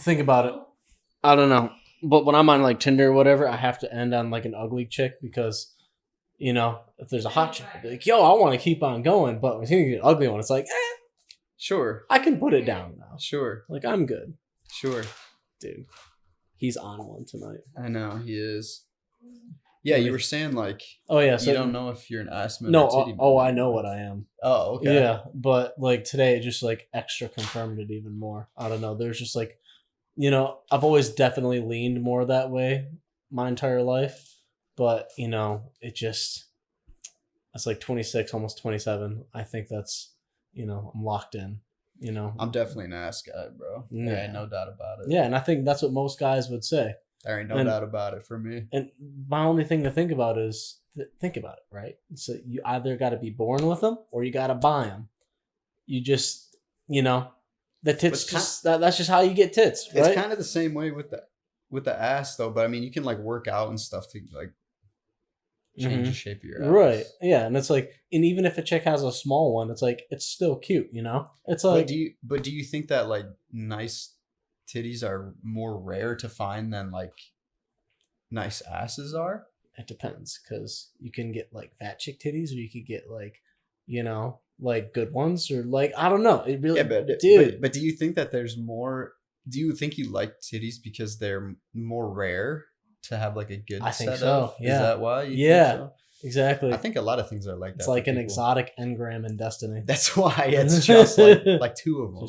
think about it. I don't know, but when I'm on like Tinder or whatever, I have to end on like an ugly chick because if there's a hot chick, I'll be like, yo, I want to keep on going, but when you get an ugly one, it's like, Sure. I can put it down now. Sure. Like I'm good. Sure. Dude, he's on one tonight. I know he is. Yeah, you were saying like, oh yeah, so you don't know if you're an ass man no, or titty man. oh, I know what I am. Oh, okay. Yeah, but like today, it just like extra confirmed it even more. I don't know. There's just like, I've always definitely leaned more that way my entire life, but it's like 26, almost 27. I think that's, I'm locked in. I'm definitely an ass guy, bro. Yeah. There ain't no doubt about it. Yeah, and I think that's what most guys would say. There ain't no doubt about it for me. And my only thing to think about is think about it, right? So you either got to be born with them or you got to buy them. You just, the tits. That's just how you get tits, right? It's kind of the same way with the ass, though. But I mean, you can like work out and stuff to like change the shape of your ass. Right. Yeah, and it's like, and even if a chick has a small one, it's like it's still cute, It's like. But do you think that like nice titties are more rare to find than like nice asses are? It depends, because you can get like fat chick titties, or you could get like, like good ones, or like I don't know. It really, dude. But do you think that there's more? Do you think you like titties because they're more rare to have like a good? I think setup? so. Yeah. Is that why? Yeah. So? Exactly. I think a lot of things are like that. It's like an exotic engram in Destiny. That's why it's just like two of them.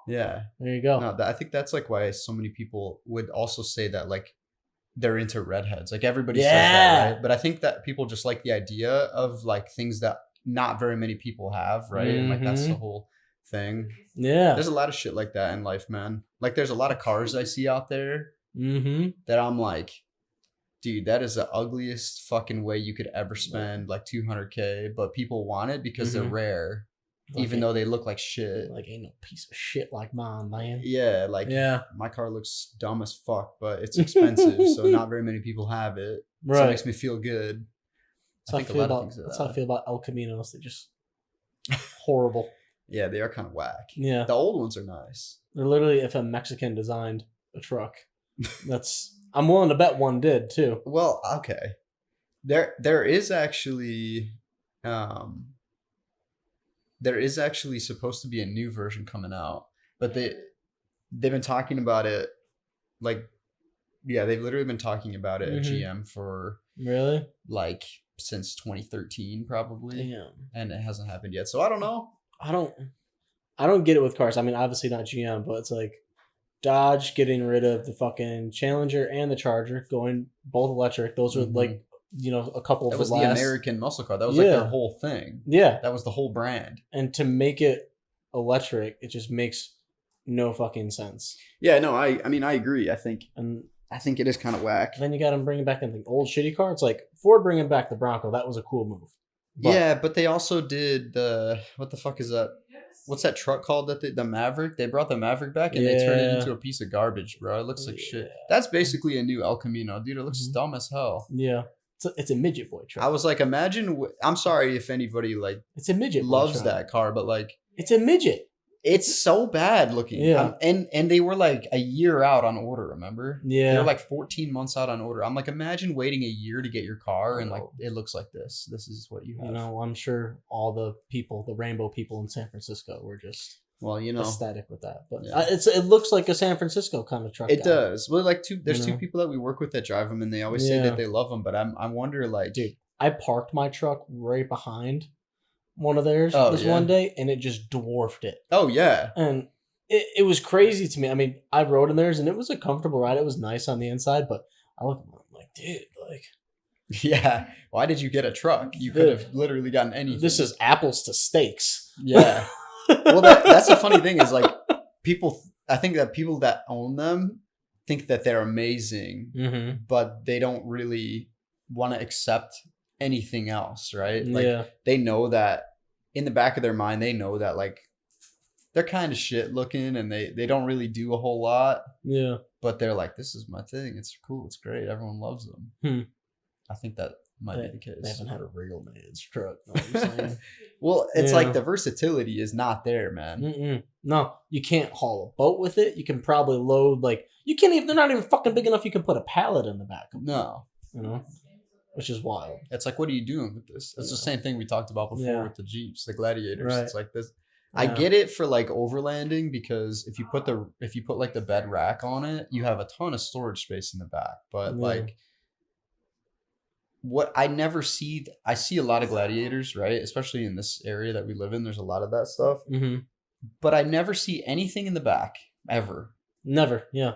Yeah. There you go. No, I think that's like why so many people would also say that like they're into redheads. Like everybody says that, right? But I think that people just like the idea of like things that not very many people have, right? And like that's the whole thing. Yeah. There's a lot of shit like that in life, man. Like there's a lot of cars I see out there that I'm like, dude, that is the ugliest fucking way you could ever spend like $200K, but people want it because they're rare, like even though they look like shit. Like ain't no piece of shit like mine, man. Yeah, like my car looks dumb as fuck, but it's expensive, so not very many people have it. Right. So it makes me feel good. That's how I feel about El Caminos. They're just horrible. Yeah, they are kind of whack. Yeah. The old ones are nice. They're literally if a Mexican designed a truck. I'm willing to bet one did too. Well, okay. There is actually supposed to be a new version coming out, but they've been talking about it like they've literally been talking about it at GM for really like since 2013 probably. Damn. And it hasn't happened yet. So I don't know. I don't get it with cars. I mean, obviously not GM, but it's like Dodge getting rid of the fucking Challenger and the Charger, going both electric. Those are like, a couple of the American muscle car. That was like their whole thing. Yeah. That was the whole brand. And to make it electric, it just makes no fucking sense. Yeah, no, I mean, I agree. I think it is kind of whack. Then you got them bringing back the old shitty car. It's like Ford bringing back the Bronco. That was a cool move. But they also did what the fuck is that? What's that truck called? The Maverick? They brought the Maverick back and they turned it into a piece of garbage, bro. It looks like shit. That's basically a new El Camino, dude. It looks dumb as hell. Yeah, it's a midget boy truck. I was like, imagine. I'm sorry if anybody like it's a midget loves that car, but like it's a midget. It's so bad looking. Yeah. And they were like a year out on order, remember? Yeah. They were like 14 months out on order. I'm like, imagine waiting a year to get your car and like it looks like this. This is what you have. I'm sure all the rainbow people in San Francisco were just ecstatic with that. But it looks like a San Francisco kind of truck. It does. Well, like there's two people that we work with that drive them and they always say that they love them, but I wonder like, dude, I parked my truck right behind one of theirs one day and it just dwarfed it. Oh yeah. And it was crazy to me. I mean, I rode in theirs and it was a comfortable ride. It was nice on the inside, but I looked at them like, dude, like, yeah, why did you get a truck? You could have literally gotten anything. This is apples to steaks. Yeah. Well, that's the funny thing is like I think that people that own them think that they're amazing, but they don't really want to accept anything else, right? Like they know that in the back of their mind, they know that like they're kind of shit looking and they don't really do a whole lot. Yeah. But they're like, this is my thing. It's cool. It's great. Everyone loves them. I think that might be the case. They haven't had a real man's truck. Know what I'm saying? Well, it's like the versatility is not there, man. No, you can't haul a boat with it. You can probably load you can't even. They're not even fucking big enough. You can put a pallet in the back of them. No, which is wild. It's like, what are you doing with this? It's the same thing we talked about before with the Jeeps, the Gladiators. Right. It's like this. I get it for like overlanding because if you put like the bed rack on it, you have a ton of storage space in the back. But like, what I never see, I see a lot of Gladiators, right? Especially in this area that we live in, there's a lot of that stuff. But I never see anything in the back ever. Never, yeah.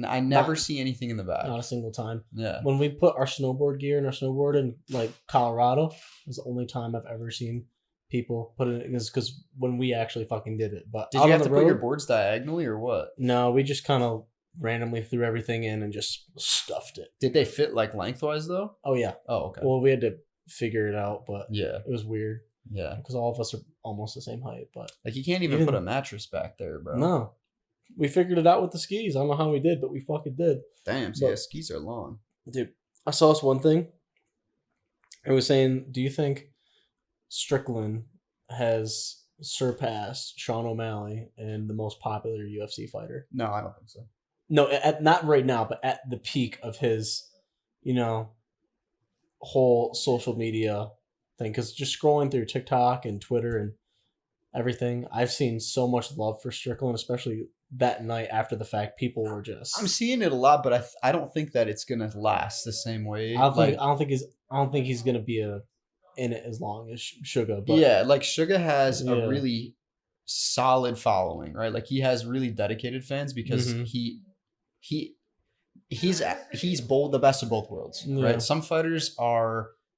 I never see anything in the back. Not a single time. Yeah. When we put our snowboard gear in our snowboard in like Colorado, it was the only time I've ever seen people put it in, because when we actually fucking did it. But did you have to put your boards diagonally or what? No, we just kind of randomly threw everything in and just stuffed it. Did they fit like lengthwise though? Oh yeah. Oh okay. Well, we had to figure it out, but yeah, it was weird. Yeah, because all of us are almost the same height, but like you can't even put a mattress back there, bro. No, we figured it out with the skis. I don't know how we did, but we fucking did. Damn, so yeah, skis are long, dude. I saw this one thing. It was saying, do you think Strickland has surpassed Sean O'Malley and the most popular UFC fighter? No, I don't think so. No, not right now, but at the peak of his, whole social media thing. Because just scrolling through TikTok and Twitter and everything, I've seen so much love for Strickland, especially that night after the fact. People were just... I'm seeing it a lot, but I don't think that it's gonna last the same way. I don't think he's gonna be in it as long as Suga. But yeah, like Suga has a really solid following, right? Like he has really dedicated fans because he's both the best of both worlds, right? Some fighters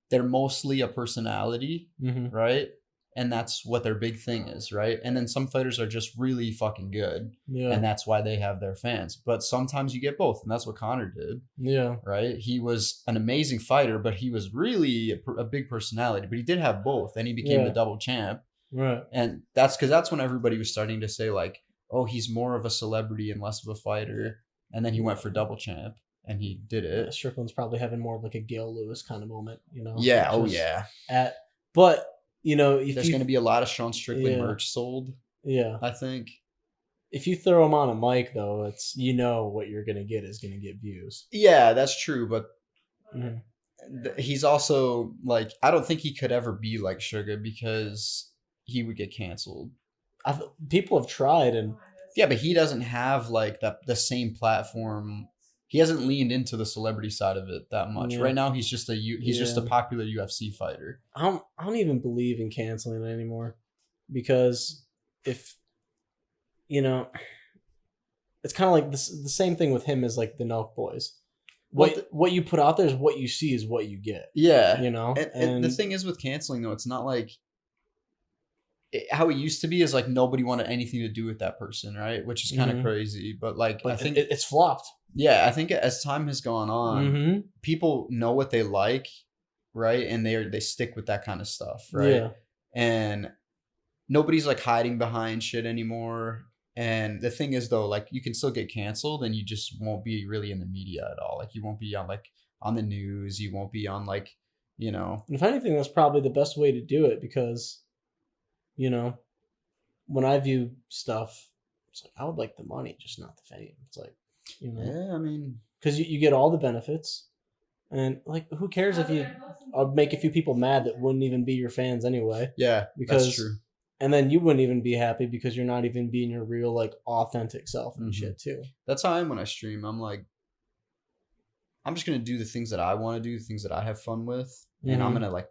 they're mostly a personality, right? And that's what their big thing is, right? And then some fighters are just really fucking good, and that's why they have their fans. But sometimes you get both, and that's what Conor did. Yeah, right. He was an amazing fighter, but he was really a big personality. But he did have both, and he became the double champ. Right. And that's when everybody was starting to say like, oh, he's more of a celebrity and less of a fighter. And then he went for double champ, and he did it. Yeah, Strickland's probably having more of like a Gil Lewis kind of moment, Yeah. Oh yeah. But there's going to be a lot of Sean Strickland merch sold. Yeah, I think if you throw him on a mic, though, it's what you're going to get is going to get views. Yeah, that's true, but he's also like, I don't think he could ever be like Suga because he would get canceled. People have tried, and yeah, but he doesn't have like the same platform. He hasn't leaned into the celebrity side of it that much. Right now, he's just a popular UFC fighter. I don't even believe in canceling it anymore, because if it's kind of like the same thing with him as like the Nelk boys. What you put out there is what you see is what you get. Yeah, and the thing is with canceling though, it's not like how it used to be is like nobody wanted anything to do with that person, right? Which is kind of crazy, but I think it's flopped. Yeah, I think as time has gone on, people know what they like, right? And they stick with that kind of stuff, right? Yeah. And nobody's like hiding behind shit anymore. And the thing is though, like you can still get canceled and you just won't be really in the media at all. Like you won't be on the news, you won't be on If anything, that's probably the best way to do it, because when I view stuff, it's like I would like the money, just not the fame. It's like yeah, I mean, because you get all the benefits, and like who cares if you make a few people mad that wouldn't even be your fans anyway? Yeah, that's true. And then you wouldn't even be happy because you're not even being your real like authentic self and shit too. That's how I am when I stream. I'm like, I'm just gonna do the things that I want to do, the things that I have fun with, and I'm gonna like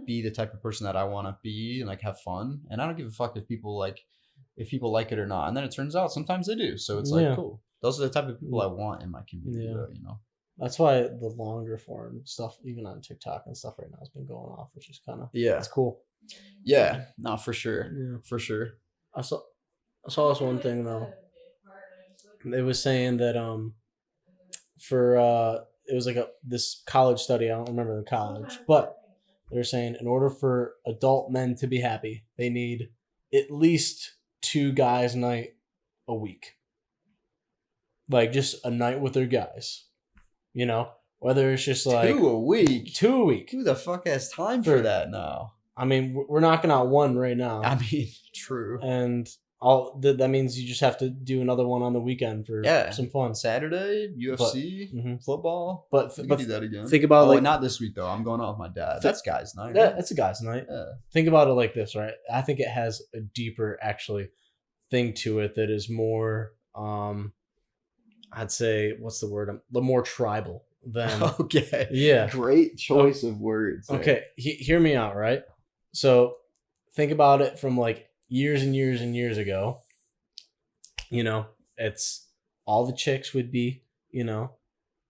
be the type of person that I want to be and like have fun. And I don't give a fuck if people like it or not. And then it turns out sometimes they do. So it's like cool. Those are the type of people I want in my community, though, That's why the longer form stuff, even on TikTok and stuff right now, has been going off, which is kind of it's cool. Yeah, no, for sure. Yeah, for sure. I saw this one thing though. It was saying that it was like this college study. I don't remember the college, but they're saying in order for adult men to be happy, they need at least 2 guys' night a week. Like just a night with their guys, whether it's just like 2 a week. 2 a week. Who the fuck has time for that now? I mean, we're knocking out one right now. I mean, true. And that means you just have to do another one on the weekend for some fun. Saturday, UFC, football. But do that again. Think about like not this week though. I'm going out with my dad. That's guys' night. Yeah, that's a guys' night. Yeah. Think about it like this, right? I think it has a deeper actually thing to it that is more I'd say what's the word? The more tribal than okay. Yeah. Great choice of words. Okay, hear me out, right? So think about it from like years and years and years ago. You know, it's all the chicks would be, you know,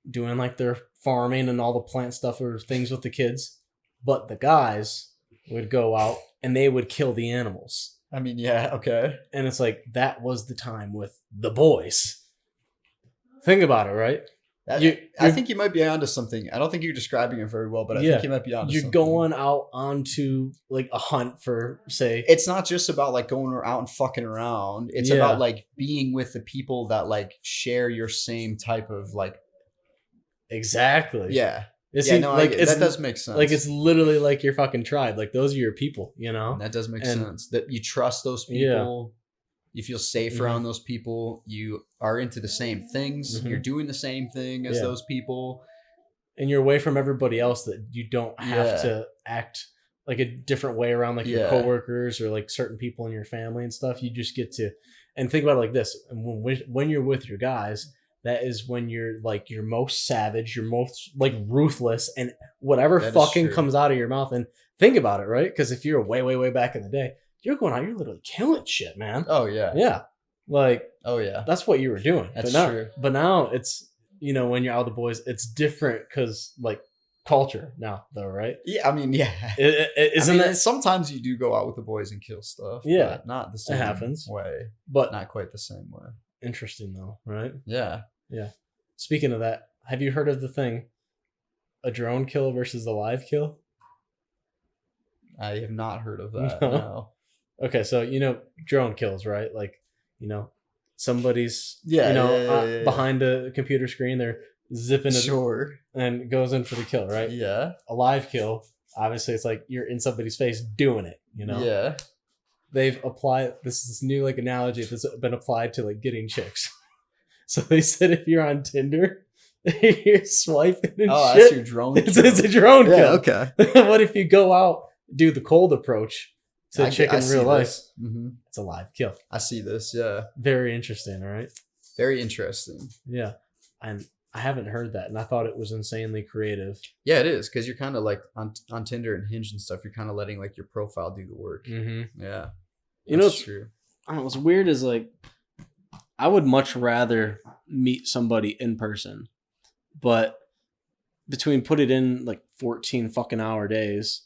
doing like their farming and all the plant stuff or things with the kids, but the guys would go out and they would kill the animals. I mean, yeah, okay. And it's like that was the time with the boys. Think about it, right? I think you might be onto something. I don't think you're describing it very well, but I think you might be onto something. You're going out onto like a hunt for, say. It's not just about like going out and fucking around. It's about like being with the people that like share your same type of like. Exactly. Yeah. That does make sense. Like it's literally like your fucking tribe. Like those are your people, you know? And that does make sense. That you trust those people. Yeah. You feel safe around those people. You are into the same things. You're doing the same thing as those people. And you're away from everybody else that you don't have to act like a different way around like your coworkers or like certain people in your family and stuff. You just get to, and think about it like this. When you're with your guys, that is when you're like your most savage, you're most like ruthless, and whatever fucking comes out of your mouth. And think about it, right? Because if you're way, way, way back in the day, you're going out, you're literally killing shit, man. Oh, yeah. Yeah. Like, oh, yeah. That's what you were doing. That's true. But now it's, you know, when you're out with the boys, it's different because, like, culture now, though, right? Yeah, I mean, yeah. Isn't that sometimes you do go out with the boys and kill stuff. Yeah. But not the same way. But not quite the same way. Interesting, though, right? Yeah. Yeah. Speaking of that, have you heard of the thing, a drone kill versus a live kill? I have not heard of that, no. Okay, so you know drone kills, right? Like, you know, somebody's behind a computer screen, they're zipping it and goes in for the kill, right? Yeah. A live kill, obviously, it's like you're in somebody's face doing it, you know? Yeah. They've applied this new like analogy that's been applied to like getting chicks. So they said if you're on Tinder, you're swiping and shit. That's your drone kill. It's a drone kill. Okay. What if you go out, do the cold approach to a chick in real life? Mm-hmm. It's a live kill. I see this, yeah. Very interesting, right? Very interesting. Yeah. And I haven't heard that, and I thought it was insanely creative. Yeah, it is, because you're kind of like on Tinder and Hinge and stuff, you're kind of letting like your profile do the work. Mm-hmm. Yeah. You know, true. I don't know, what's weird is like, I would much rather meet somebody in person, but between put it in like 14 fucking hour days,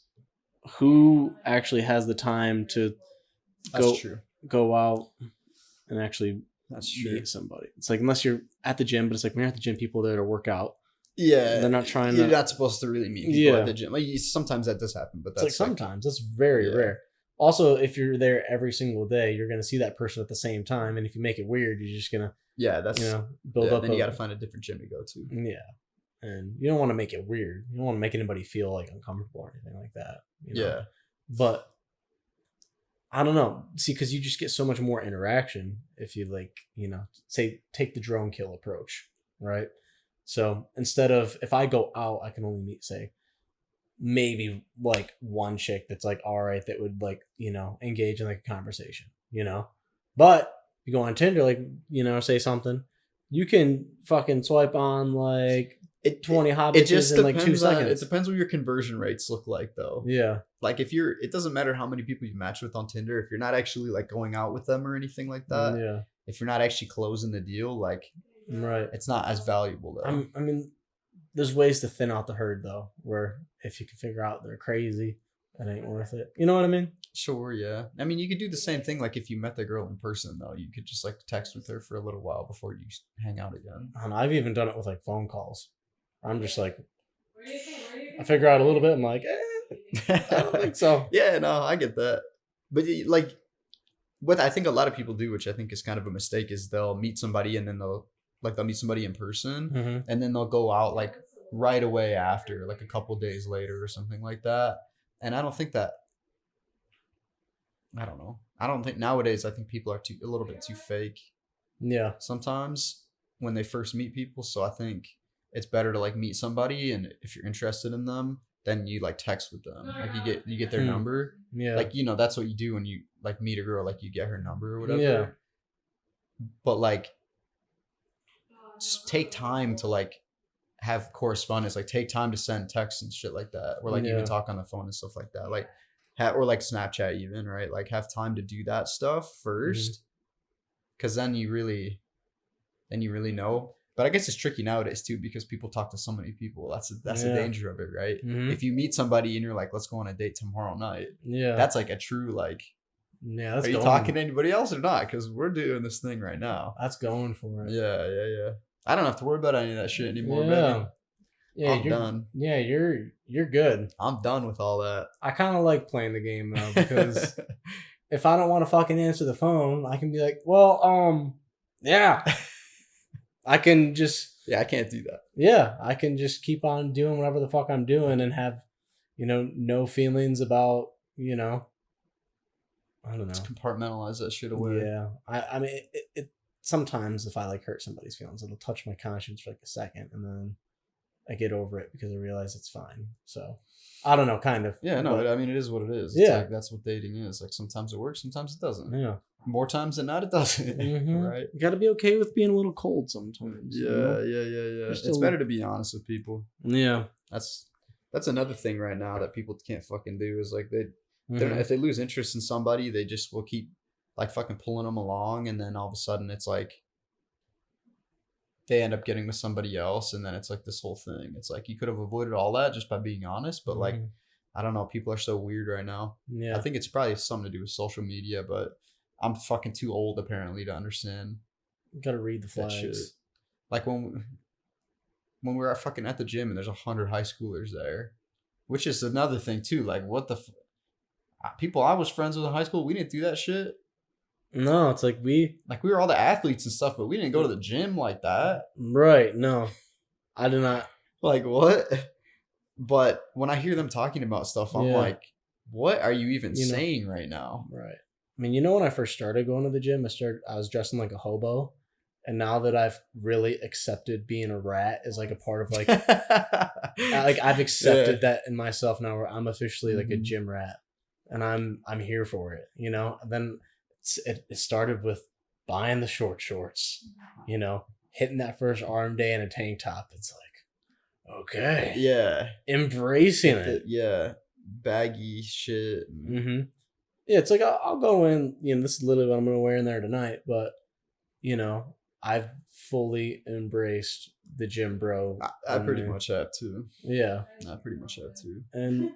who actually has the time to go out and actually meet somebody? It's like, unless you're at the gym, but it's like when you're at the gym, people there to work out. Yeah. They're not trying You're not supposed to really meet people at the gym. Like, sometimes that does happen, but that's like sometimes. That's very rare. Also, if you're there every single day, you're going to see that person at the same time. And if you make it weird, you're just going to, build up. Then you got to find a different gym to go to. Yeah. And you don't want to make it weird. You don't want to make anybody feel like uncomfortable or anything like that. You know? Yeah. But I don't know. See, because you just get so much more interaction if you like, say, take the drone kill approach, right? So instead of, if I go out, I can only meet, say, maybe like one chick that's like all right, that would like engage in like a conversation, but you go on Tinder, like say something, you can fucking swipe on like 20 hot bitches in like 2 seconds. It depends what your conversion rates look like, though. Yeah, like it doesn't matter how many people you match with on Tinder if you're not actually like going out with them or anything like that. Yeah, if you're not actually closing the deal, like right, it's not as valuable though. I mean, there's ways to thin out the herd, though, where if you can figure out they're crazy, that ain't worth it. You know what I mean? Sure, yeah. I mean, you could do the same thing, like if you met the girl in person, though. You could just like text with her for a little while before you hang out again. I don't know, I've even done it with like phone calls. I'm just like, I figure out a little bit. I'm like, I don't think so. Yeah, no, I get that. But like, what I think a lot of people do, which I think is kind of a mistake, is they'll meet somebody and then they'll meet somebody in person, and then they'll go out like right away after, like a couple days later or something like that. And I don't think that. I don't know. I don't think nowadays. I think people are a little bit too fake. Yeah. Sometimes when they first meet people, so I think it's better to like meet somebody, and if you're interested in them, then you like text with them. Like you get their number. Yeah. Like, you know, that's what you do when you like meet a girl. Like you get her number or whatever. Yeah. But like, take time to like have correspondence. Like take time to send texts and shit like that, or like even talk on the phone and stuff like that. Like, or like Snapchat even, right? Like have time to do that stuff first, because then you really know. But I guess it's tricky nowadays too, because people talk to so many people. That's the danger of it, right? If you meet somebody and you're like, let's go on a date tomorrow night, that's like a true like, that's are you talking to anybody else or not? Because we're doing this thing right now. That's going for it. Yeah. I don't have to worry about any of that shit anymore, baby. Yeah, I'm done. Yeah, you're good. I'm done with all that. I kind of like playing the game though, because if I don't want to fucking answer the phone, I can be like, well, yeah. I can just... Yeah, I can't do that. Yeah, I can just keep on doing whatever the fuck I'm doing and have, no feelings about, I don't know. Just compartmentalize that shit away. Yeah. I mean, it sometimes if I like hurt somebody's feelings, it'll touch my conscience for like a second, and then I get over it because I realize it's fine. So I don't know, kind of. Yeah, no, I mean, it is what it is. It's like, that's what dating is. Like sometimes it works, sometimes it doesn't. Yeah. More times than not, it doesn't. Right? You got to be okay with being a little cold sometimes. Yeah. It's better to be honest with people. Yeah. That's another thing right now that people can't fucking do, is like if they lose interest in somebody, they just will keep like fucking pulling them along, and then all of a sudden it's like they end up getting with somebody else, and then it's like this whole thing. It's like you could have avoided all that just by being honest, but like I don't know, people are so weird right now. Yeah. I think it's probably something to do with social media, but I'm fucking too old apparently to understand. You gotta read the flags. Shit. Like when we're fucking at the gym and there's 100 high schoolers there, which is another thing too. Like what the people I was friends with in high school, we didn't do that shit. No, it's like we were all the athletes and stuff, but we didn't go to the gym like that. Right? No, I do not. Like what? But when I hear them talking about stuff, I'm like, what are you even saying right now? Right. I mean, when I first started going to the gym, I was dressing like a hobo. And now that I've really accepted being a rat is like a part of like, I've accepted that in myself now, where I'm officially like a gym rat, and I'm here for it, And then it started with buying the short shorts, hitting that first arm day in a tank top. It's like, okay. Yeah. Embracing it. Yeah. Baggy shit. Yeah, it's like I'll go in, this is literally what I'm going to wear in there tonight, but, I've fully embraced the gym bro. I pretty much have too. Yeah. I pretty much have too. And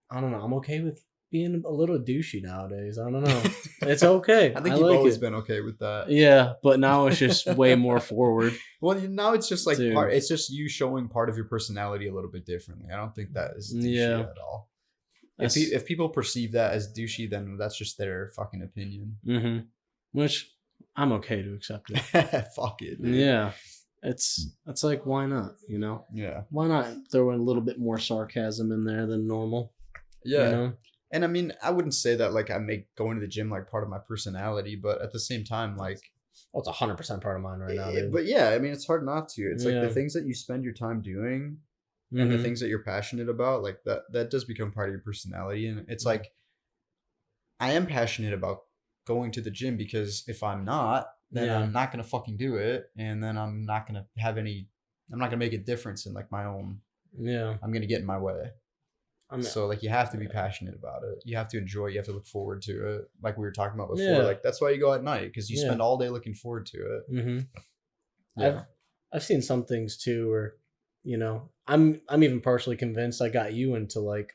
I don't know, I'm okay with being a little douchey nowadays. I don't know. It's okay. I think you've always been okay with that. Yeah, but now it's just way more forward. Well, now it's just like it's just you showing part of your personality a little bit differently. I don't think that is douchey at all. If people perceive that as douchey, then that's just their fucking opinion. Which I'm okay to accept it. Fuck it, dude. Yeah. It's like, why not, Yeah. Why not throw in a little bit more sarcasm in there than normal? Yeah. And I mean, I wouldn't say that like I make going to the gym like part of my personality, but at the same time, like, well, it's 100% part of mine right now, dude. But yeah, I mean, it's hard not to. It's like the things that you spend your time doing and the things that you're passionate about, like that does become part of your personality. And it's like, I am passionate about going to the gym, because if I'm not, then I'm not going to fucking do it. And then I'm not going to make a difference in like my own, I'm going to get in my way. So like you have to be passionate about it. You have to enjoy it. You have to look forward to it. Like we were talking about before, like that's why you go at night, because you spend all day looking forward to it. Yeah. I've seen some things too where, I'm even partially convinced I got you into like,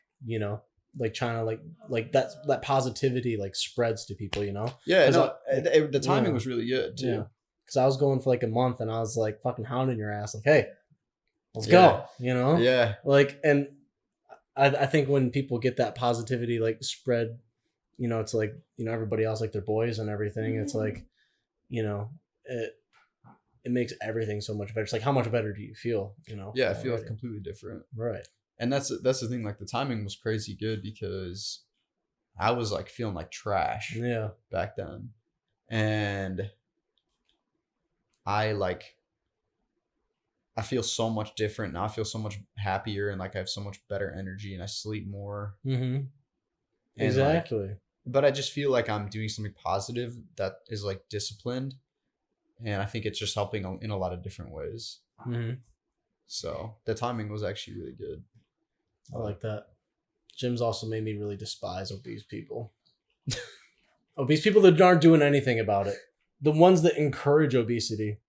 like trying to like that positivity like spreads to people, Yeah, no, the timing was really good too. Yeah. Because I was going for like a month and I was like fucking hounding your ass like, hey, let's go, Yeah. Like, and I think when people get that positivity like spread, it's like, everybody else like their boys and everything. It's like, it makes everything so much better. It's like, how much better do you feel? You know? Yeah, I feel completely different. Right. And that's the thing. Like the timing was crazy good because I was like feeling like trash. Yeah. Back then, and I feel so much different now. I feel so much happier and like I have so much better energy and I sleep more. Mm-hmm. Exactly. Like, but I just feel like I'm doing something positive that is like disciplined, and I think it's just helping in a lot of different ways. Mm-hmm. So the timing was actually really good. I like that. Gym's also made me really despise obese people. Obese people that aren't doing anything about it. The ones that encourage obesity.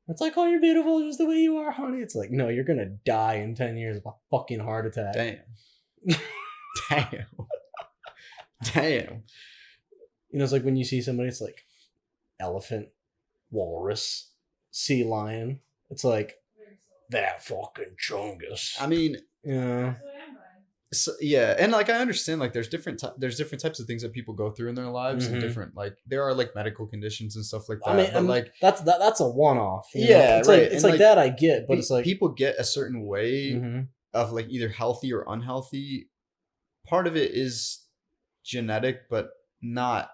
It's like, oh, you're beautiful just the way you are, honey. It's like, no, you're going to die in 10 years of a fucking heart attack. Damn. Damn. Damn. You know, it's like when you see somebody, it's like elephant, walrus, sea lion. It's like, that fucking chungus. I mean, yeah. So, yeah, and like I understand, like there's different types of things that people go through in their lives, and different like there are like medical conditions and stuff like that. I mean, but like that's a one-off. Yeah, it's right. Like, it's like that I get, but it's like people get a certain way of like either healthy or unhealthy. Part of it is genetic, but not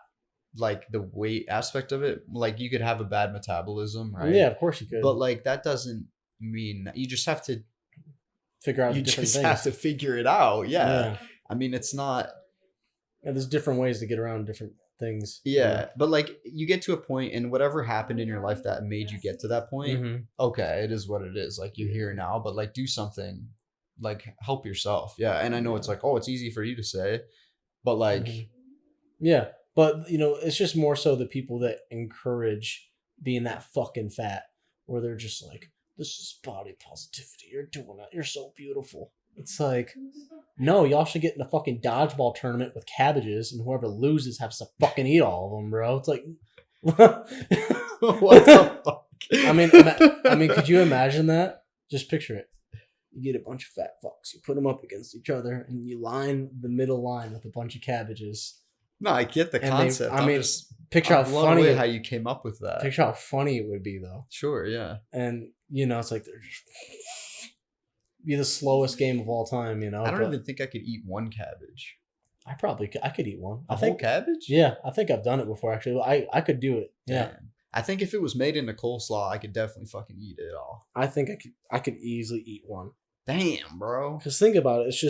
like the weight aspect of it. Like you could have a bad metabolism, right? Yeah, of course you could. But like that doesn't mean you just have to figure out. You just have to figure it out. Yeah. I mean, it's not. Yeah, there's different ways to get around different things. Yeah, but like you get to a point, and whatever happened in your life that made you get to that point, okay, it is what it is. Like you're here now, but like do something, like help yourself. Yeah, and I know it's like, oh, it's easy for you to say, but like, yeah, but you know, it's just more so the people that encourage being that fucking fat, where they're just like, this is body positivity. You're doing it. You're so beautiful. It's like, no, y'all should get in a fucking dodgeball tournament with cabbages, and whoever loses has to fucking eat all of them, bro. It's like, what the fuck? I mean, could you imagine that? Just picture it. You get a bunch of fat fucks. You put them up against each other, and you line the middle line with a bunch of cabbages. No, I get the concept. Picture how funny how you came up with that. Picture how funny it would be, though. Sure, yeah. And you know, it's like they're just be the slowest game of all time. You know, I don't even think I could eat one cabbage. I could eat one. A whole cabbage? Yeah, I think I've done it before. Actually, I could do it. Yeah. Damn. I think if it was made into coleslaw, I could definitely fucking eat it all. I think I could easily eat one. Damn, bro. Because think about it, it's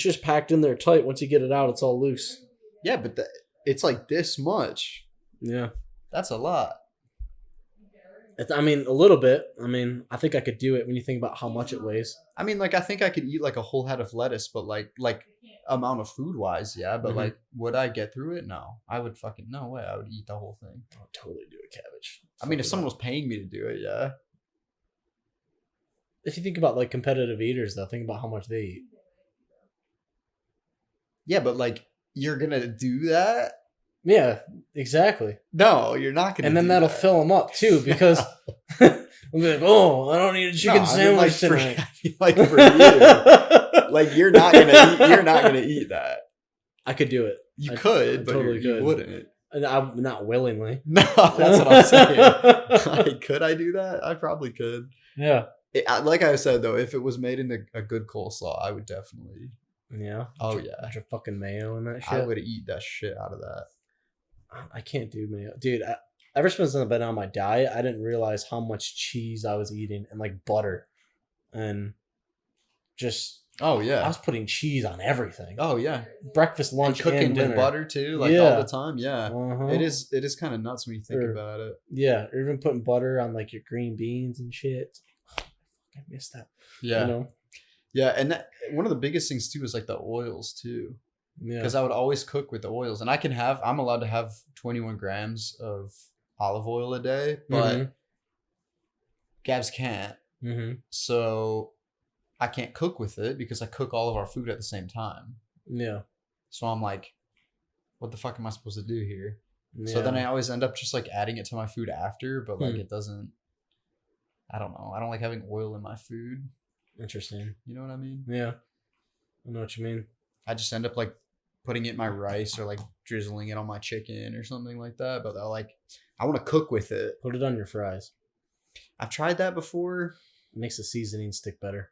just packed in there tight. Once you get it out, it's all loose. Yeah, but it's like this much. Yeah, that's a lot. I mean, a little bit. I mean, I think I could do it when you think about how much it weighs. I mean, like I think I could eat like a whole head of lettuce, but like amount of food wise, yeah. But like, would I get through it? No, I would fucking no way. I would eat the whole thing. I would totally do a cabbage. I mean, if someone was paying me to do it, yeah. If you think about like competitive eaters, though, think about how much they eat. Yeah, but like you're gonna do that? Yeah, exactly. No, you're not gonna. And then that'll fill them up too, because I'm like, oh, I don't need a chicken sandwich tonight. Like for you, like you're not gonna eat that. I could do it. You could, but totally you wouldn't. I'm not willingly. No, that's what I'm saying. Could I do that? I probably could. Yeah. Like I said though, if it was made into a good coleslaw, I would definitely. Yeah. Oh yeah. Bunch of fucking mayo and that shit. I would eat that shit out of that. I can't do mayo, dude. Ever since I've been on my diet, I didn't realize how much cheese I was eating and like butter, and just oh yeah, I was putting cheese on everything. Oh yeah, breakfast, lunch, and cooking and dinner. With butter too, like all the time. Yeah, it is kind of nuts when you think about it. Yeah, or even putting butter on like your green beans and shit. I miss that. Yeah, you know? Yeah, and one of the biggest things too is like the oils too. Yeah, because I would always cook with the oils, and I'm allowed to have 21 grams of olive oil a day, but Gabs can't. So I can't cook with it because I cook all of our food at the same time. Yeah. So I'm like, what the fuck am I supposed to do here? Yeah. So then I always end up just like adding it to my food after, but like it doesn't. I don't know. I don't like having oil in my food. Interesting. You know what I mean? Yeah. I know what you mean. I just end up like putting it in my rice or like drizzling it on my chicken or something like that. But I want to cook with it. Put it on your fries. I've tried that before. It makes the seasoning stick better.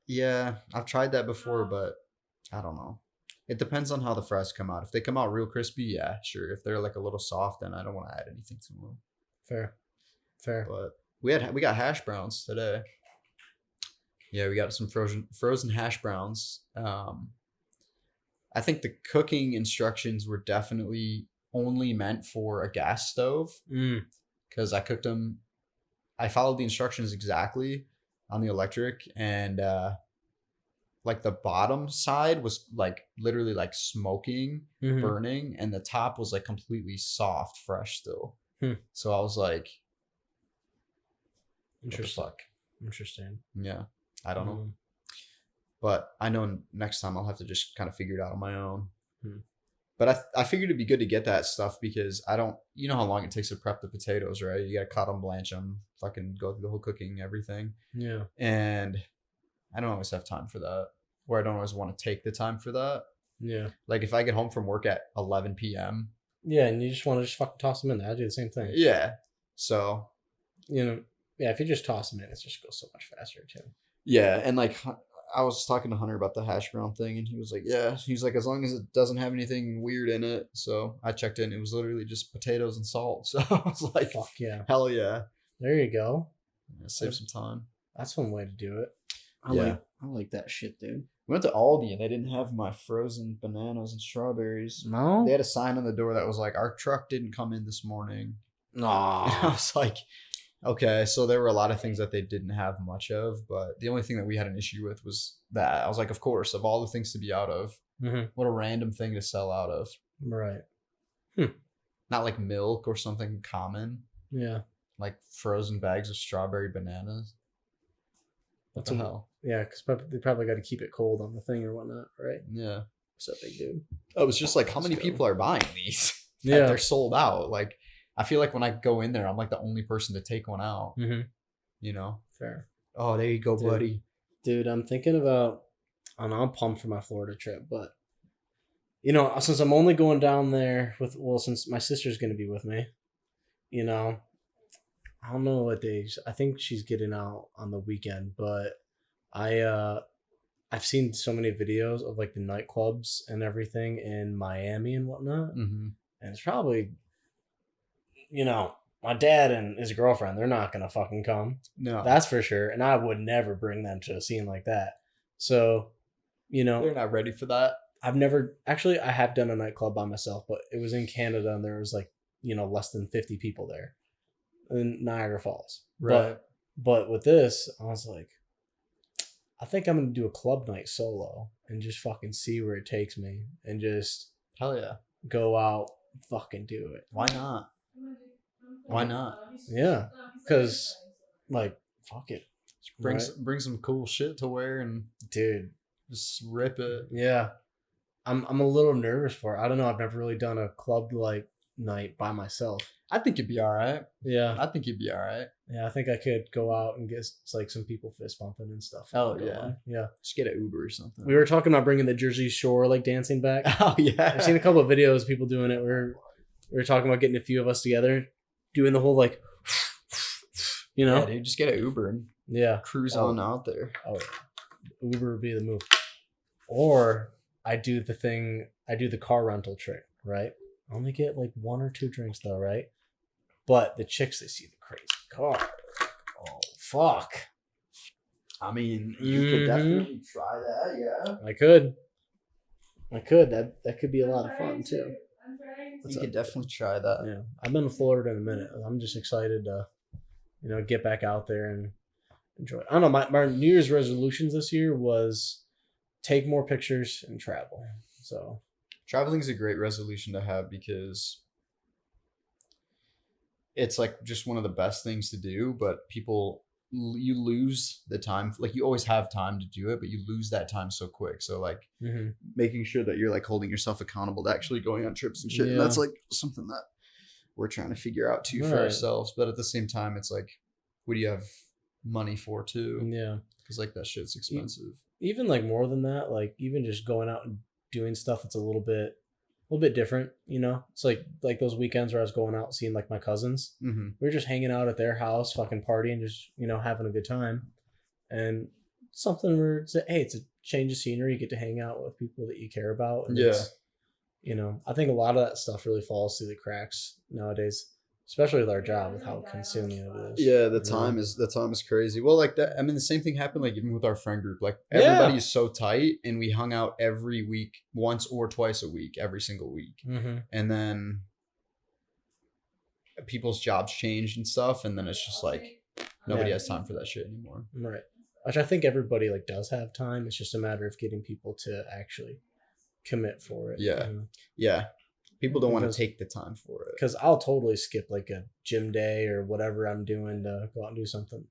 Yeah, I've tried that before, but I don't know. It depends on how the fries come out. If they come out real crispy, yeah, sure. If they're like a little soft, then I don't want to add anything to them. Fair. But we got hash browns today. Yeah, we got some frozen hash browns. I think the cooking instructions were definitely only meant for a gas stove because I cooked them. I followed the instructions exactly on the electric, and like the bottom side was like literally like smoking, burning, and the top was like completely soft, fresh still. So I was like, interesting. What the fuck? Interesting. Yeah, I don't know. But I know next time I'll have to just kind of figure it out on my own. But I figured it'd be good to get that stuff because you know how long it takes to prep the potatoes, right? You got to cut them, blanch them, fucking go through the whole cooking, everything. Yeah. And I don't always have time for that, or I don't always want to take the time for that. Yeah. Like if I get home from work at 11 p.m. Yeah, and you just want to just fucking toss them in there. I do the same thing. Yeah. So. If you just toss them in, it just goes so much faster too. Yeah, and like I was talking to Hunter about the hash brown thing, and he was like, "Yeah." He's like, "As long as it doesn't have anything weird in it." So I checked in; it was literally just potatoes and salt. So I was like, "Fuck yeah, hell yeah!" There you go. Yeah, save some time. That's one way to do it. I like that shit, dude. We went to Aldi and they didn't have my frozen bananas and strawberries. No, they had a sign on the door that was like, "Our truck didn't come in this morning." Nah. And I was like, okay, so there were a lot of things that they didn't have much of, but the only thing that we had an issue with was that. I was like, of course, of all the things to be out of, what a random thing to sell out of. Right. Not like milk or something common. Yeah. Like frozen bags of strawberry bananas. What the hell? Yeah, because they probably got to keep it cold on the thing or whatnot, right? Yeah. What's up, big dude? Oh, it was just like, how many people are buying these? Yeah. They're sold out. Like, I feel like when I go in there, I'm like the only person to take one out. You know? Fair. Oh, there you go, buddy. Dude, I'm thinking about, I'm pumped for my Florida trip, but, since I'm only going down there since my sister's going to be with me, I don't know what days. I think she's getting out on the weekend, but I've seen so many videos of like the nightclubs and everything in Miami and whatnot. And it's probably, my dad and his girlfriend, they're not going to fucking come. No. That's for sure. And I would never bring them to a scene like that. So, they're not ready for that. I have done a nightclub by myself, but it was in Canada and there was like, less than 50 people there in Niagara Falls. Right. But with this, I was like, I think I'm going to do a club night solo and just fucking see where it takes me and just hell yeah, go out, fucking do it. Why not? Why not? Yeah. Because, like, fuck it. Bring some cool shit to wear and dude, just rip it. Yeah. I'm a little nervous for it. I don't know. I've never really done a club like night by myself. I think you'd be all right. Yeah. I think you'd be all right. Yeah, I think I could go out and get like some people fist bumping and stuff. Hell yeah. Yeah. Just get an Uber or something. We were talking about bringing the Jersey Shore like dancing back. Oh yeah. I've seen a couple of videos of people doing it. We were talking about getting a few of us together, doing the whole like, Yeah, dude, just get an Uber and cruise on out there. Oh, Uber would be the move. Or I do the car rental trick, right? I only get like 1 or 2 drinks though, right? But the chicks, they see the crazy car. Oh, fuck. I mean, you could definitely try that, yeah. I could. That could be a lot of fun too. You could definitely try that. Yeah. I've been to Florida in a minute. I'm just excited to, get back out there and enjoy it. I don't know. My New Year's resolutions this year was take more pictures and travel. So traveling is a great resolution to have because it's like just one of the best things to do, but you lose the time. Like you always have time to do it, but you lose that time so quick. So like making sure that you're like holding yourself accountable to actually going on trips and shit. Yeah. And that's like something that we're trying to figure out too for ourselves. But at the same time, it's like, what do you have money for too? Yeah. Because like that shit's expensive. Even like more than that, like even just going out and doing stuff that's a little bit little bit different, you know. It's like those weekends where I was going out seeing like my cousins. Mm-hmm. We were just hanging out at their house, fucking partying, just having a good time, and something where it's hey, it's a change of scenery. You get to hang out with people that you care about, and Yeah. I think a lot of that stuff really falls through the cracks nowadays, especially with our job, with how consuming it is. Yeah, the time is crazy. Well, like that. I mean, the same thing happened like even with our friend group. Like Yeah. everybody is so tight, and we hung out every week, once or twice a week, every single week. Mm-hmm. And then people's jobs changed and stuff, and then it's just like nobody has time for that shit anymore. Right. Which I think everybody like does have time. It's just a matter of getting people to actually commit for it. Yeah. Yeah. People don't want to take the time for it. Because I'll totally skip like a gym day or whatever I'm doing to go out and do something.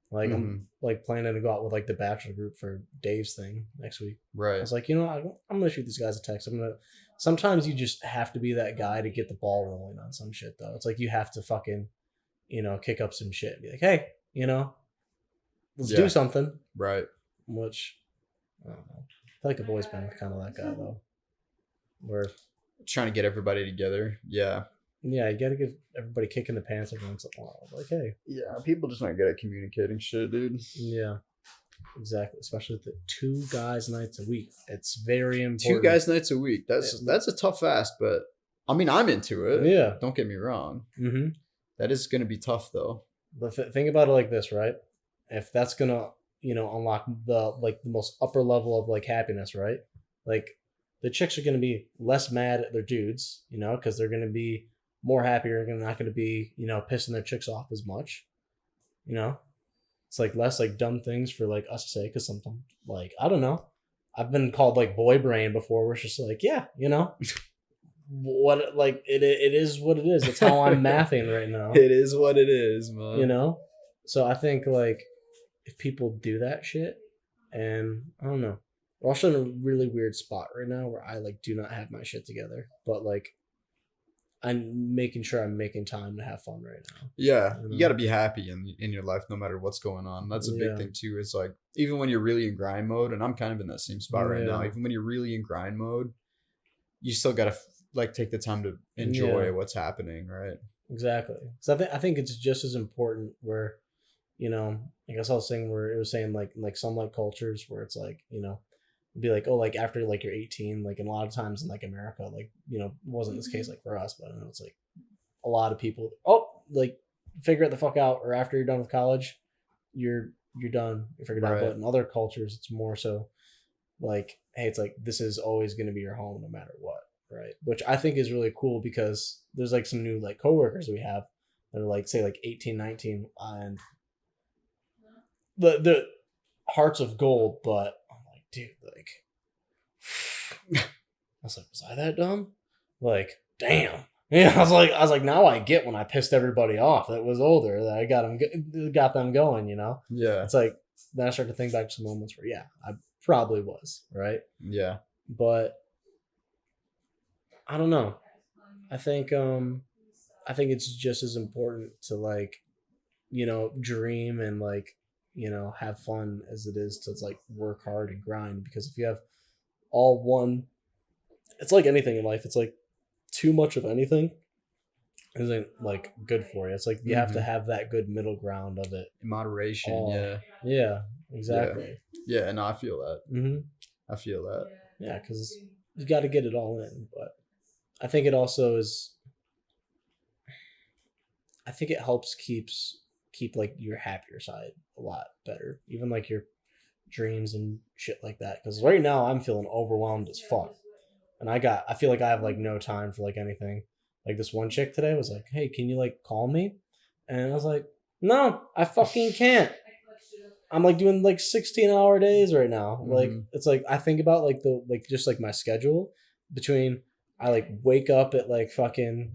Like I'm like planning to go out with like the bachelor group for Dave's thing next week. Right. I was like, I'm gonna shoot these guys a text. Sometimes you just have to be that guy to get the ball rolling on some shit though. It's like you have to fucking, kick up some shit and be like, hey, let's do something. Right. Which I don't know. I feel like I've always been kind of that guy though. Where trying to get everybody together. Yeah. Yeah, you gotta give everybody kick in the pants every once in a while. Like, hey. Yeah, people just not good at communicating shit, dude. Yeah. Exactly. Especially with the 2 guys nights a week. It's very important. 2 guys nights a week. That's a tough ask, but I mean I'm into it. Yeah. Don't get me wrong. Mm-hmm. That is gonna be tough though. But think about it like this, right? If that's gonna, unlock the most upper level of like happiness, right? Like the chicks are gonna be less mad at their dudes, because they're gonna be more happier. They're not gonna be, pissing their chicks off as much. It's like less like dumb things for like us to say, because sometimes like I don't know. I've been called like boy brain before, where it's just like, yeah, what like it is what it is. That's how I'm mathing right now. It is what it is, man. So I think like if people do that shit, and I don't know, we're also in a really weird spot right now where I like do not have my shit together, but like I'm making sure I'm making time to have fun right now. Yeah, you got to be happy in your life no matter what's going on. That's a big thing too. Is like even when you're really in grind mode, and I'm kind of in that same spot right now. Even when you're really in grind mode, you still got to like take the time to enjoy what's happening, right? Exactly. So I think it's just as important where, I guess I was saying where it was saying like some like cultures where it's like, be like, oh, like after like you're 18, like in a lot of times in like America, like, it wasn't this case like for us, but I know it's like a lot of people, like figure it the fuck out, or after you're done with college, you're done, you figured out. But in other cultures, it's more so like, hey, it's like this is always going to be your home no matter what, right? Which I think is really cool because there's like some new like coworkers we have that are like say like 18, 19, and the hearts of gold, but dude, like, I was like, was I that dumb? Like, damn. Yeah, I was like, now I get when I pissed everybody off that was older, that I got them going, Yeah. It's like, then I start to think back to some moments where, yeah, I probably was, right? Yeah. But I don't know. I think it's just as important to like, dream and like, have fun as it is to like work hard and grind, because if you have all one, it's like anything in life, it's like too much of anything isn't like good for you. It's like you have to have that good middle ground of it in moderation. Yeah, exactly. Yeah, no, I feel that. I feel that. Yeah, because you got to get it all in, but I think it also is, I think it helps keep like your happier side a lot better, even like your dreams and shit like that. Because right now I'm feeling overwhelmed as fuck, and I feel like I have like no time for like anything. Like this one chick today was like, hey, can you like call me? And I was like, no, I fucking can't. I'm like doing like 16-hour days right now. Like it's like I think about like the like just like my schedule between, I like wake up at like fucking,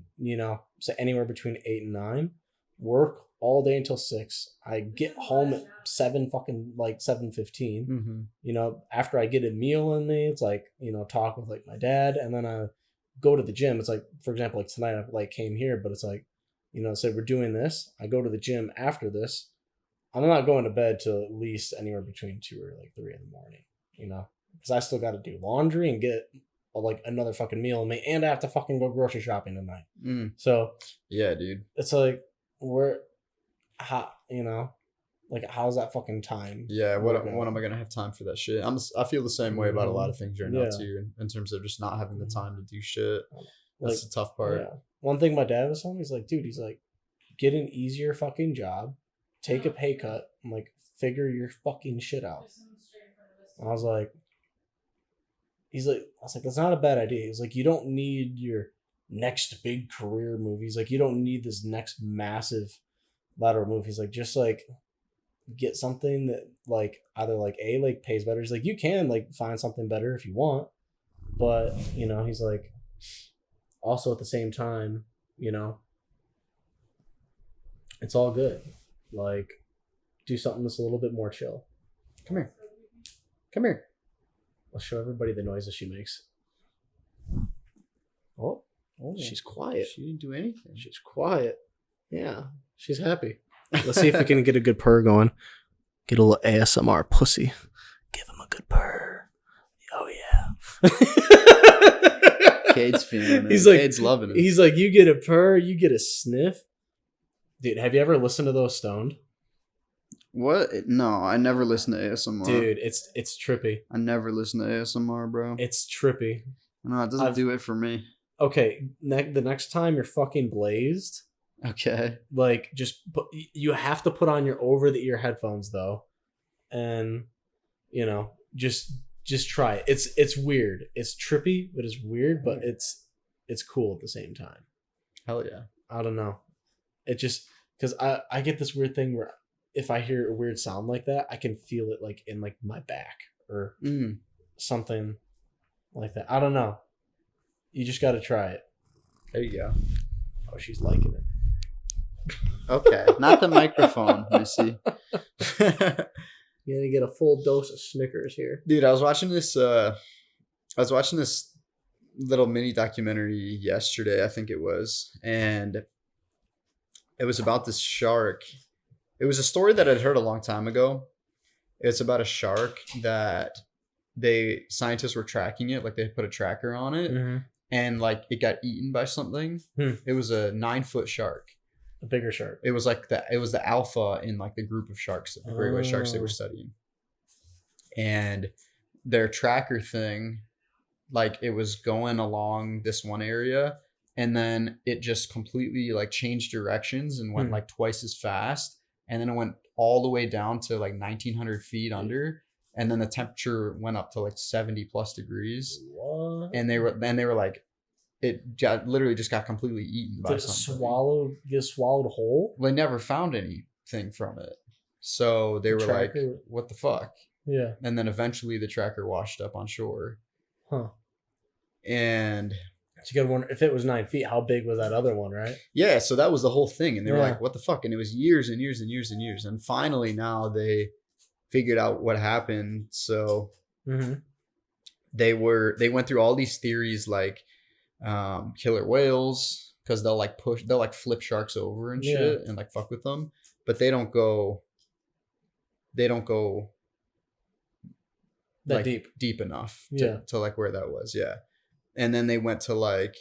so anywhere between 8 and 9, work all day until 6. I get home at 7:15. After I get a meal in me, it's like, talk with like my dad, and then I go to the gym. It's like, for example, like tonight I like came here, but it's like, say we're doing this, I go to the gym after this. I'm not going to bed till at least anywhere between 2 or like 3 in the morning, because I still got to do laundry and get like another fucking meal in me, and I have to fucking go grocery shopping tonight. So yeah, dude, it's like how like how's that fucking time? Yeah, what am I gonna have time for that shit? I feel the same way about a lot of things right now too, in terms of just not having the time to do shit. That's the tough part. Yeah. One thing my dad was telling me, he's like, dude, he's like, get an easier fucking job, take a pay cut, and like figure your fucking shit out. And I was like, that's not a bad idea. He's like, you don't need your next big career move. He's like, you don't need this next massive lateral move. He's like, just like get something that like either like like pays better. He's like, you can like find something better if you want, but he's like, also at the same time, it's all good. Like, do something that's a little bit more chill. Come here. I'll show everybody the noises she makes. Oh, she's quiet. She didn't do anything. She's quiet. Yeah, she's happy. Let's see if we can get a good purr going. Get a little ASMR pussy. Give him a good purr. Oh yeah. Cade's feeling it. He's like, Cade's loving it. He's like, you get a purr, you get a sniff. Dude, have you ever listened to those stoned? What? No, I never listen to ASMR. Dude, it's trippy. I never listen to ASMR, bro. It's trippy. No, it doesn't do it for me. Okay, the next time you're fucking blazed. Okay. Like, you have to put on your over-the-ear headphones, though. And, just try it. It's weird. It's trippy, but it's weird, but it's cool at the same time. Hell yeah. I don't know. It just, because I get this weird thing where if I hear a weird sound like that, I can feel it like in like my back or something like that. I don't know. You just got to try it. There you go. Oh, she's liking it. Okay, not the microphone, Missy. You're gonna get a full dose of Snickers here, dude. I was watching this little mini documentary yesterday, I think it was, and it was about this shark. It was a story that I'd heard a long time ago. It's about a shark that scientists were tracking it, like they put a tracker on it, and like it got eaten by something. It was a 9-foot shark. A bigger shark. It was the alpha in like the group of sharks, the great white sharks they were studying. And their tracker thing, like it was going along this one area and then it just completely like changed directions and went like twice as fast. And then it went all the way down to like 1900 feet under. And then the temperature went up to like 70 plus degrees. What? And they were like, it literally just got completely eaten by something. Get swallowed whole? They never found anything from it. So they were like, what the fuck? Yeah. And then eventually the tracker washed up on shore. Huh. And so you gotta wonder, if it was 9 feet, how big was that other one, right? Yeah, so that was the whole thing. And they were like, what the fuck? And it was years and years and years and years. And finally now they figured out what happened. So they went through all these theories like killer whales, because they'll like flip sharks over and shit and like fuck with them, but they don't go that like deep enough to like where that was. And then they went to like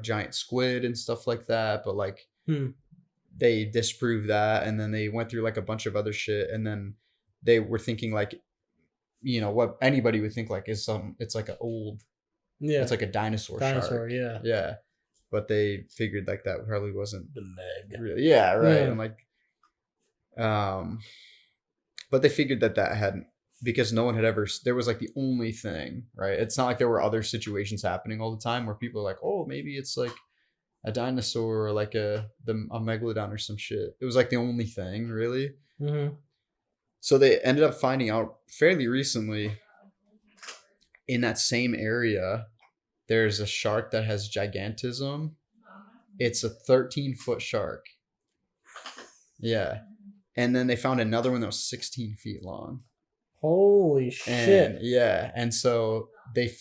giant squid and stuff like that, but like they disproved that. And then they went through like a bunch of other shit, and then they were thinking like, what anybody would think like is it's like an old it's like a dinosaur shark. Yeah, but they figured like that probably wasn't the Meg. Really, and like but they figured that hadn't, because no one had ever, there was like the only thing, right? It's not like there were other situations happening all the time where people are like, oh, maybe it's like a dinosaur or like a megalodon or some shit. It was like the only thing really. So they ended up finding out fairly recently, in that same area, there's a shark that has gigantism. It's a 13-foot shark. Yeah. And then they found another one that was 16 feet long. Holy shit. And so they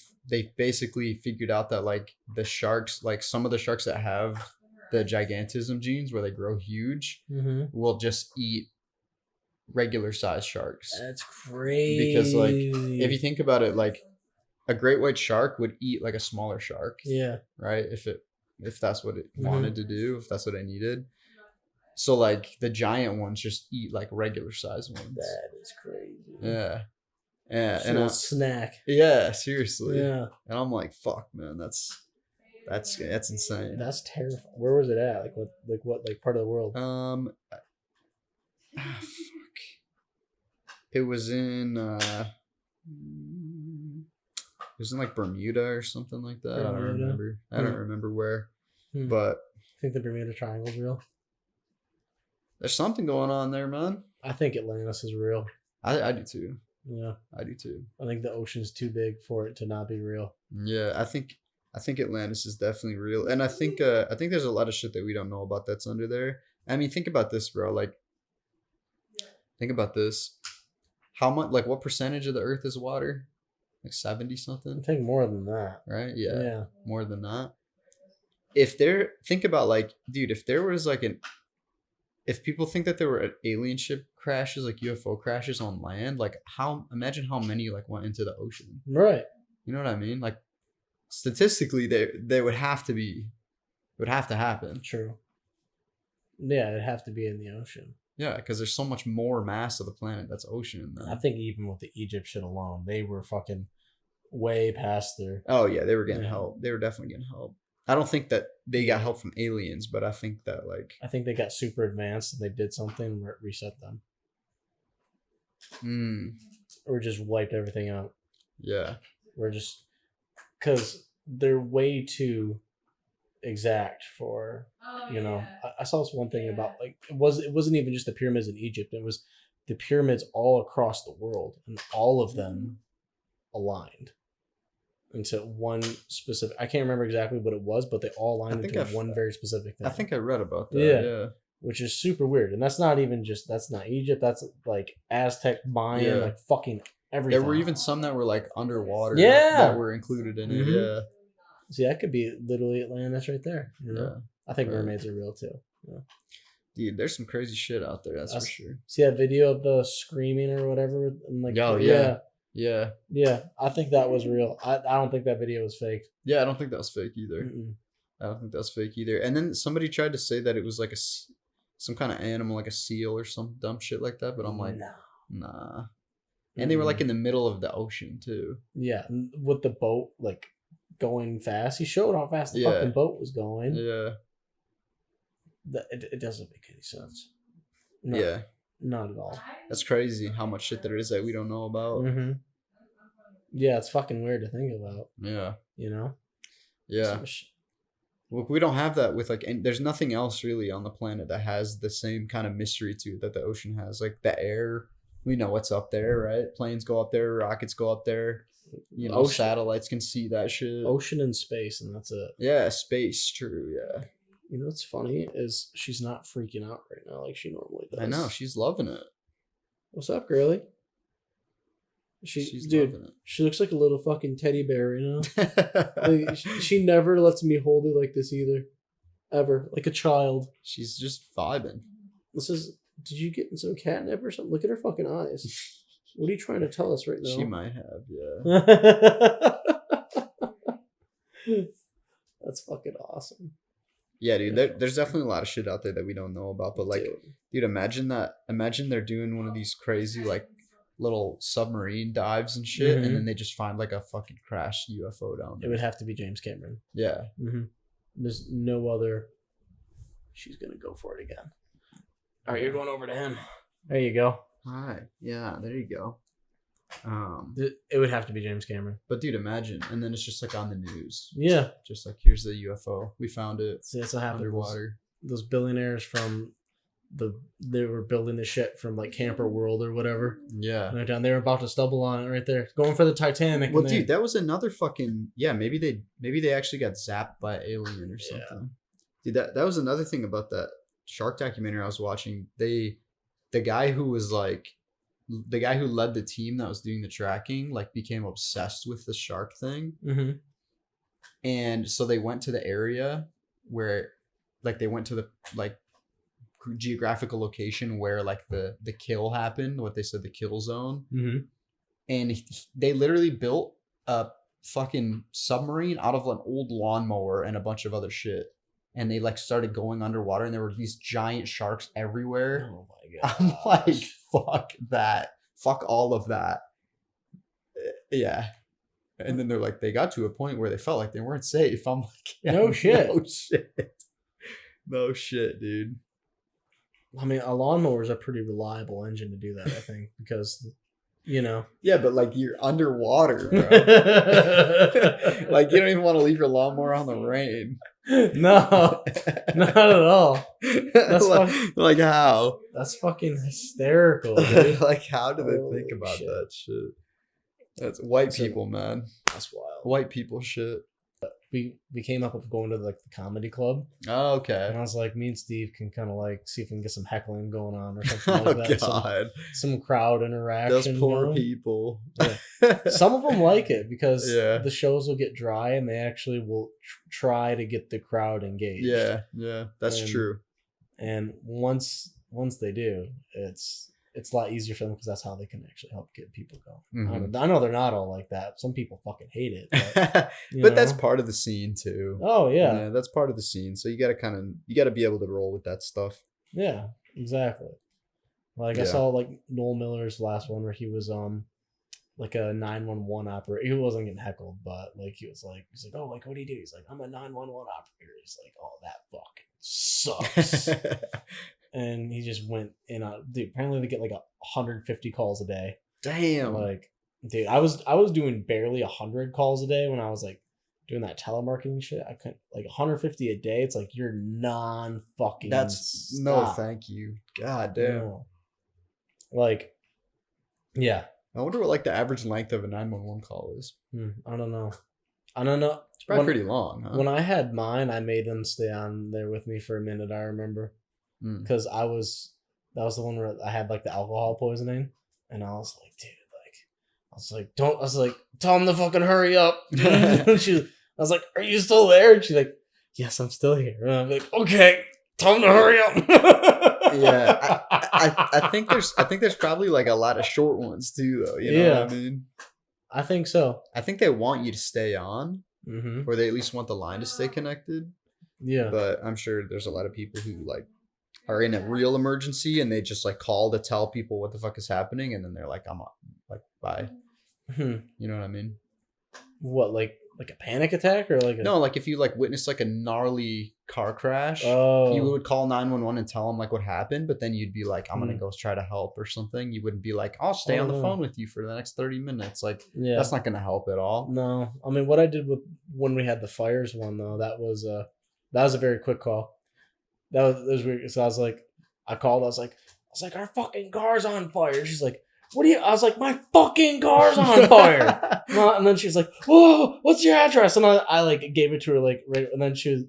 basically figured out that like the sharks, like some of the sharks that have the gigantism genes where they grow huge, will just eat regular size sharks. That's crazy. Because like if you think about it, like a great white shark would eat like a smaller shark. Yeah. Right. If that's what it wanted to do, if that's what it needed. So like the giant ones just eat like regular size ones. That is crazy. Yeah. Yeah. Just And a snack. yeah, seriously. Yeah. And I'm like, fuck, man, that's insane. That's terrifying. Where was it at? Like part of the world? Fuck. It was in like Bermuda or something like that. I don't remember. I don't remember where. But I think the Bermuda Triangle's real. There's something going on there, man. I think Atlantis is real. I do too. Yeah. I do too. I think the ocean's too big for it to not be real. Yeah, I think Atlantis is definitely real. And I think there's a lot of shit that we don't know about that's under there. I mean, think about this, bro. Like, think about this. How much, like, what percentage of the earth is water? Like 70 something? I think more than that. Right? Yeah. Yeah. More than that. Think about, like, dude, if there was like if people think that there were alien ship crashes, like UFO crashes on land, like imagine how many like went into the ocean. Right. You know what I mean? Like statistically they would have to be, it would have to happen. True. Yeah, it'd have to be in the ocean. Yeah, because there's so much more mass of the planet that's ocean than. I think even with the Egypt shit alone, they were fucking way past their. Oh yeah, they were getting help. They were definitely getting help. I don't think that they got help from aliens, but I think that I think they got super advanced and they did something and reset them. Or just wiped everything out. Yeah. We're just because they're way too exact for I saw this one thing about like it wasn't even just the pyramids in Egypt, it was the pyramids all across the world and all of them aligned into one specific, I can't remember exactly what it was, but they all aligned into one very specific thing. I think I read about that. Yeah. Which is super weird. And that's not Egypt, that's like Aztec, Mayan, like fucking everything. There were even some that were like underwater that were included in it. Yeah. See, that could be literally Atlantis right there. You know? Yeah. I think mermaids are real too. Yeah. Dude, there's some crazy shit out there, that's for sure. See that video of the screaming or whatever? And like, yeah. I think that was real. I don't think that video was fake. Yeah, I don't think that was fake either. I don't think that's fake either. And then somebody tried to say that it was like some kind of animal, like a seal or some dumb shit like that. But I'm like, nah. And they were like in the middle of the ocean too. Yeah, with the boat like going fast. He showed how fast the fucking boat was going. Yeah. It doesn't make any sense. No, not at all. That's crazy how much shit there is that we don't know about. Yeah, it's fucking weird to think about. Yeah. You know? Yeah. Look, we don't have that with like, and there's nothing else really on the planet that has the same kind of mystery to it that the ocean has. Like the air, we know what's up there, right? Planes go up there, rockets go up there. You know, satellites can see that shit. Ocean and space, and that's it. Yeah, space, true, yeah. You know what's funny is she's not freaking out right now like she normally does. I know, she's loving it. What's up, girly? She's loving it. She looks like a little fucking teddy bear, you know? Like, she never lets me hold it like this either. Ever. Like a child. She's just vibing. Did you get in some catnip or something? Look at her fucking eyes. What are you trying to tell us right now? She might have, yeah. That's fucking awesome. Yeah, dude. There's definitely a lot of shit out there that we don't know about. But like, dude, imagine they're doing one of these crazy like little submarine dives and shit, and then they just find like a fucking crashed UFO down there. It would have to be James Cameron. Yeah. There's no other. She's gonna go for it again. All right, you're going over to him. There you go. Hi. Yeah, there you go. It would have to be James Cameron. But dude, imagine, and then it's just like on the news. Yeah. Just like, here's the UFO. We found it. See, that's what happened. Underwater. Those billionaires from they were building the shit from like Camper World or whatever. Yeah. Right down. They were about to stumble on it right there. Going for the Titanic. Well, dude, that was another fucking maybe they actually got zapped by an alien or something. Yeah. Dude, that was another thing about that shark documentary I was watching. The guy who led the team that was doing the tracking like became obsessed with the shark thing. And so they went to the area where like they went to the like geographical location where like the kill happened, what they said the kill zone. And they literally built a fucking submarine out of an old lawnmower and a bunch of other shit. And they like started going underwater, and there were these giant sharks everywhere. Oh my god! I'm like, fuck that, fuck all of that. Yeah. And then they're like, they got to a point where they felt like they weren't safe. I'm like, yeah, no shit, no shit, dude. I mean, a lawnmower is a pretty reliable engine to do that, I think, because, you know. Yeah, but like you're underwater, bro. Like you don't even want to leave your lawnmower on the rain. No, not at all. That's like how? That's fucking hysterical, dude. Like how do they think about shit. that shit? That's white people, man. That's wild. White people shit. We came up with going to like the comedy club. Oh, okay. And I was like, me and Steve can kind of like see if we can get some heckling going on or something like that. God. Some crowd interaction. Those poor people. Yeah. Some of them like it because yeah. the shows will get dry and they actually will try to get the crowd engaged. Yeah, that's true. And once they do, it's a lot easier for them because that's how they can actually help get people going. Mm-hmm. I know they're not all like that. Some people fucking hate it. But, but that's part of the scene too. Oh yeah, that's part of the scene. So you gotta be able to roll with that stuff. Yeah, exactly. Like I saw like Noel Miller's last one where he was like a 911 operator. He wasn't getting heckled, but like he's like, oh, like what do you do? He's like, I'm a 911 operator. He's like, oh, that fucking sucks. And he just went in on, dude, apparently they get like 150 calls a day. Damn. Like, dude, I was doing barely 100 calls a day when I was like doing that telemarketing shit. I couldn't, like 150 a day. It's like you're non-fucking That's stop. No thank you. God damn. No. Like, yeah. I wonder what like the average length of a 911 call is. I don't know. It's probably pretty long, huh? When I had mine, I made them stay on there with me for a minute, I remember. Because that was the one where I had like the alcohol poisoning, and I was like, dude, like, I was like, tell him to fucking hurry up. I was like, are you still there? And she's like, yes, I'm still here. And I'm like, okay, tell him to hurry up. Yeah, I think there's probably like a lot of short ones too, though. You know what I mean? I think so. I think they want you to stay on, mm-hmm. or they at least want the line to stay connected. Yeah, but I'm sure there's a lot of people who like are in a real emergency and they just like call to tell people what the fuck is happening, and then they're like, I'm like, bye. You know what I mean? What, like a panic attack or like no, like if you like witness like a gnarly car crash, oh, you would call 911 and tell them like what happened, but then you'd be like, I'm gonna go try to help or something. You wouldn't be like, I'll stay on the phone with you for the next 30 minutes. Like, that's not gonna help at all. No, I mean, what I did with when we had the fires one though, that was a very quick call. That was weird. So I was like, I was like, our fucking car's on fire. She's like, what do you? I was like, my fucking car's on fire. And then she's like, whoa, what's your address? And I like gave it to her like right, and then she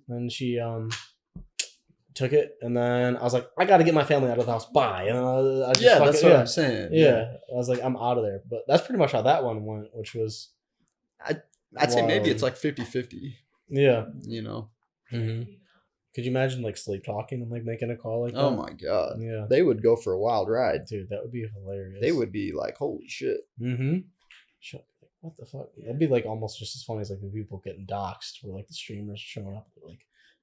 took it, and then I was like, I got to get my family out of the house. Bye. And I just that's what I'm saying. Yeah, I was like, I'm out of there. But that's pretty much how that one went, which was, I'd say maybe it's like 50-50. Yeah, you know. Mm-hmm. Could you imagine like sleep talking and like making a call like that? Oh my god. Yeah. They would go for a wild ride. Dude, that would be hilarious. They would be like, holy shit. Mm-hmm. What the fuck? That'd be like almost just as funny as like the people getting doxxed where like the streamers showing up like,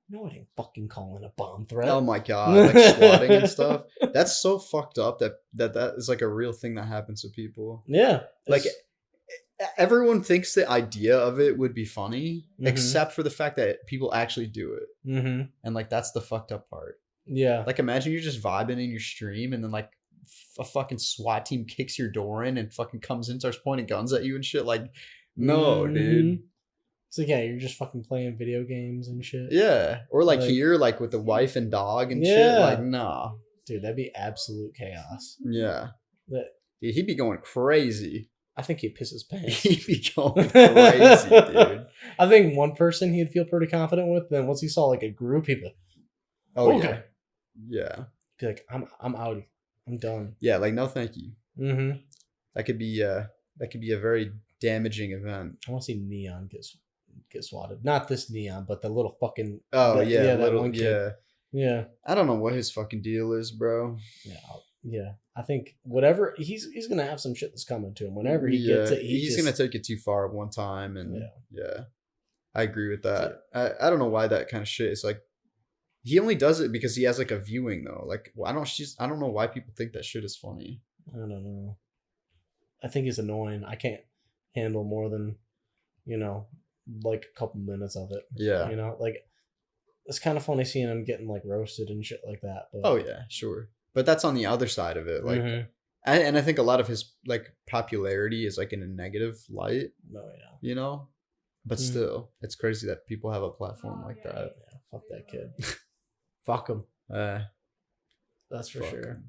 no, I ain't fucking calling a bomb threat. Oh my god, like swatting and stuff. That's so fucked up that is like a real thing that happens to people. Yeah. Like everyone thinks the idea of it would be funny, except for the fact that people actually do it. Mm-hmm. And like that's the fucked up part. Yeah. Like imagine you're just vibing in your stream and then like a fucking SWAT team kicks your door in and fucking comes in, starts pointing guns at you and shit. Like, no, dude. So yeah, you're just fucking playing video games and shit. Yeah. Or like here, like with the wife and dog and shit. Like, nah. Dude, that'd be absolute chaos. Yeah. Dude, he'd be going crazy. I think he'd piss his pants. He'd be going crazy, dude. I think one person he'd feel pretty confident with. Then once he saw like a group, he'd be like, "Oh okay. Yeah." Be like, "I'm out. I'm done." Yeah, like no, thank you. Mm-hmm. That could be a very damaging event. I want to see Neon get swatted. Not this Neon, but the little fucking. Oh that little one kid. Yeah. I don't know what his fucking deal is, bro. Yeah. think whatever he's gonna have some shit that's coming to him whenever he gets it. He's gonna take it too far one time, and I agree with that. I don't know why that kind of shit is like. He only does it because he has like a viewing though. Like I don't know why people think that shit is funny. I don't know. I think he's annoying. I can't handle more than, like a couple minutes of it. Yeah. Like it's kind of funny seeing him getting like roasted and shit like that. But oh yeah, sure. But that's on the other side of it. Like, and I think a lot of his like popularity is like in a negative light. Oh yeah. But still, it's crazy that people have a platform like that. Yeah, fuck that kid. Fuck him. That's for sure.